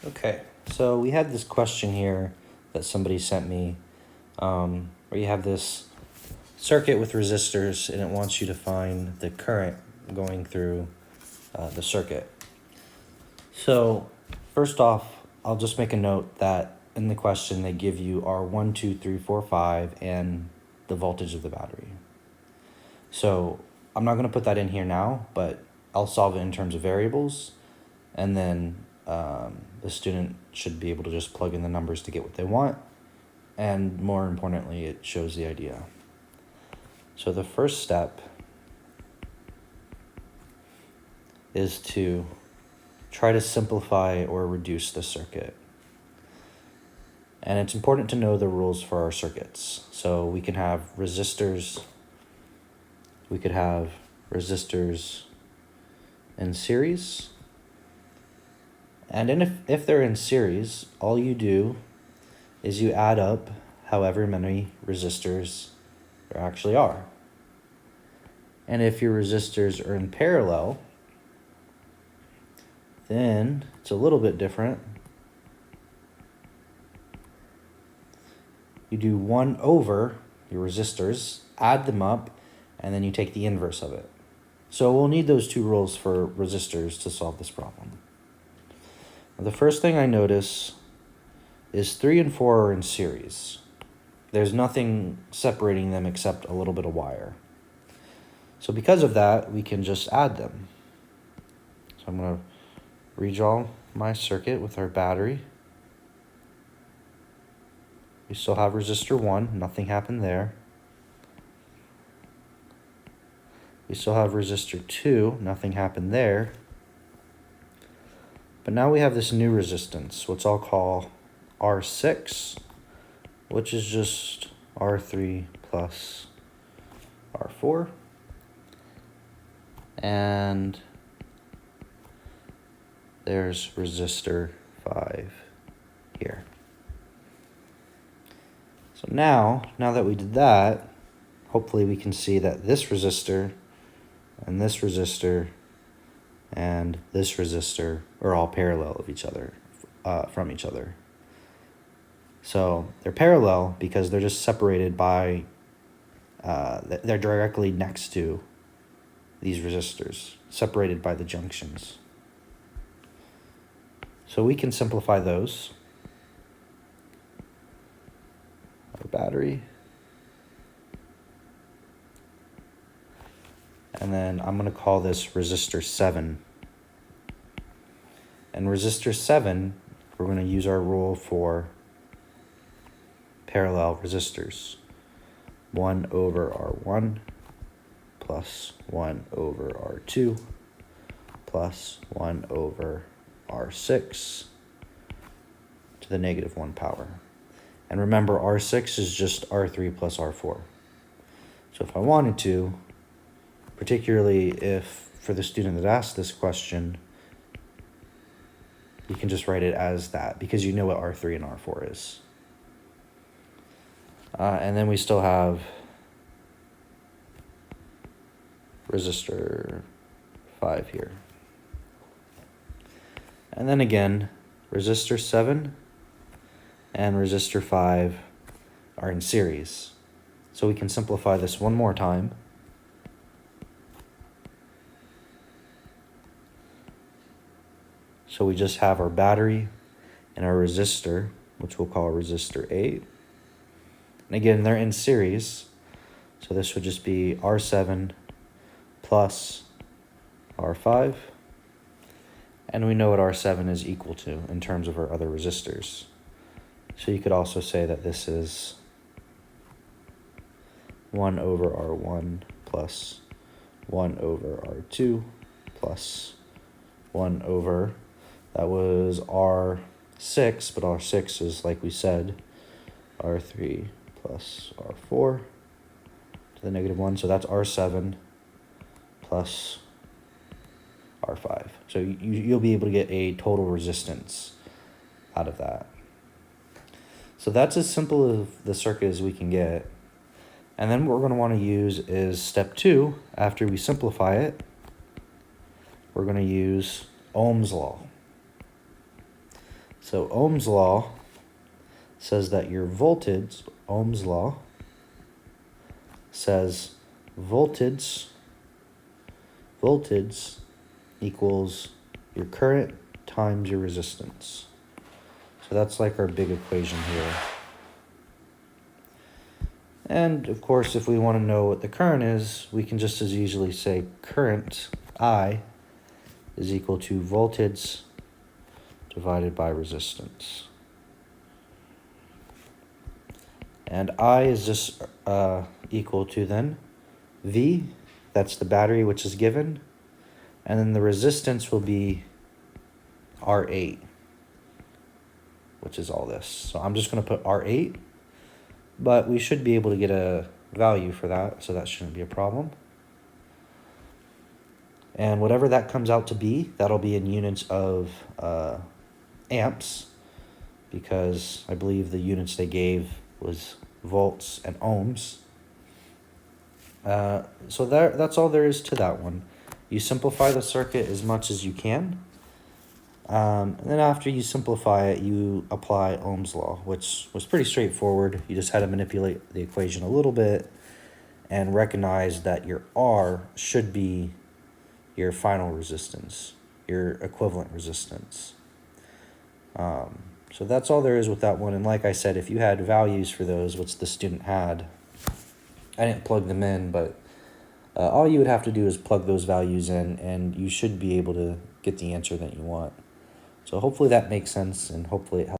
Okay, so we had this question here that somebody sent me, where you have this circuit with resistors and it wants you to find the current going through the circuit. So first off, I'll just make a note that in the question they give you R1, 2, 3, 4, 5 and the voltage of the battery. So I'm not going to put that in here now, but I'll solve it in terms of variables, and then the student should be able to just plug in the numbers to get what they want, and more importantly, it shows the idea. So the first step is to try to simplify or reduce the circuit. And it's important to know the rules for our circuits. So we can have resistors, we could have resistors in series. And if they're in series, all you do is you add up however many resistors there actually are. And if your resistors are in parallel, then it's a little bit different. You do 1 over your resistors, add them up, and then you take the inverse of it. So we'll need those two rules for resistors to solve this problem. The first thing I notice is 3 and 4 are in series. There's nothing separating them except a little bit of wire. So because of that, we can just add them. So I'm going to redraw my circuit with our battery. We still have resistor 1, nothing happened there. We still have resistor 2, nothing happened there. But now we have this new resistance, which I'll call R6, which is just R3 plus R4. And there's resistor 5 here. So now that we did that, hopefully we can see that this resistor and this resistor and this resistor are all parallel of each other, from each other. So they're parallel because they're just separated by, they're directly next to these resistors, separated by the junctions. So we can simplify those. Our battery. And then I'm going to call this resistor 7. And resistor 7, we're going to use our rule for parallel resistors. 1 over R1 plus 1 over R2 plus 1 over R6 to the negative 1 power. And remember, R6 is just R3 plus R4. So if I wanted to, particularly if for the student that asked this question, you can just write it as that because you know what R3 and R4 is. And then we still have resistor 5 here. And then again, resistor 7 and resistor 5 are in series. So we can simplify this one more time. So we just have our battery and our resistor, which we'll call resistor 8. And again, they're in series. So this would just be R7 plus R5. And we know what R7 is equal to in terms of our other resistors. So you could also say that this is 1 over R1 plus 1 over R2 plus 1 over, that was R6, but R6 is, like we said, R3 plus R4 to the negative 1. So that's R7 plus R5. So you'll be able to get a total resistance out of that. So that's as simple of the circuit as we can get. And then what we're going to want to use is step 2. After we simplify it, we're going to use Ohm's law. So Ohm's law says that your voltage, Ohm's law says voltage equals your current times your resistance. So that's like our big equation here. And of course, if we want to know what the current is, we can just as easily say current, I, is equal to voltage divided by resistance. And I is just equal to then V, that's the battery which is given, and then the resistance will be R8, which is all this. So I'm just going to put R8, but we should be able to get a value for that, so that shouldn't be a problem. And whatever that comes out to be, that'll be in units of amps, because I believe the units they gave was volts and ohms. So that's all there is to that one. You simplify the circuit as much as you can. And then after you simplify it, you apply Ohm's law, which was pretty straightforward. You just had to manipulate the equation a little bit and recognize that your R should be your final resistance, your equivalent resistance. So that's all there is with that one. And like I said, if you had values for those, which the student had, I didn't plug them in, but all you would have to do is plug those values in, and you should be able to get the answer that you want. So hopefully that makes sense, and hopefully it helps.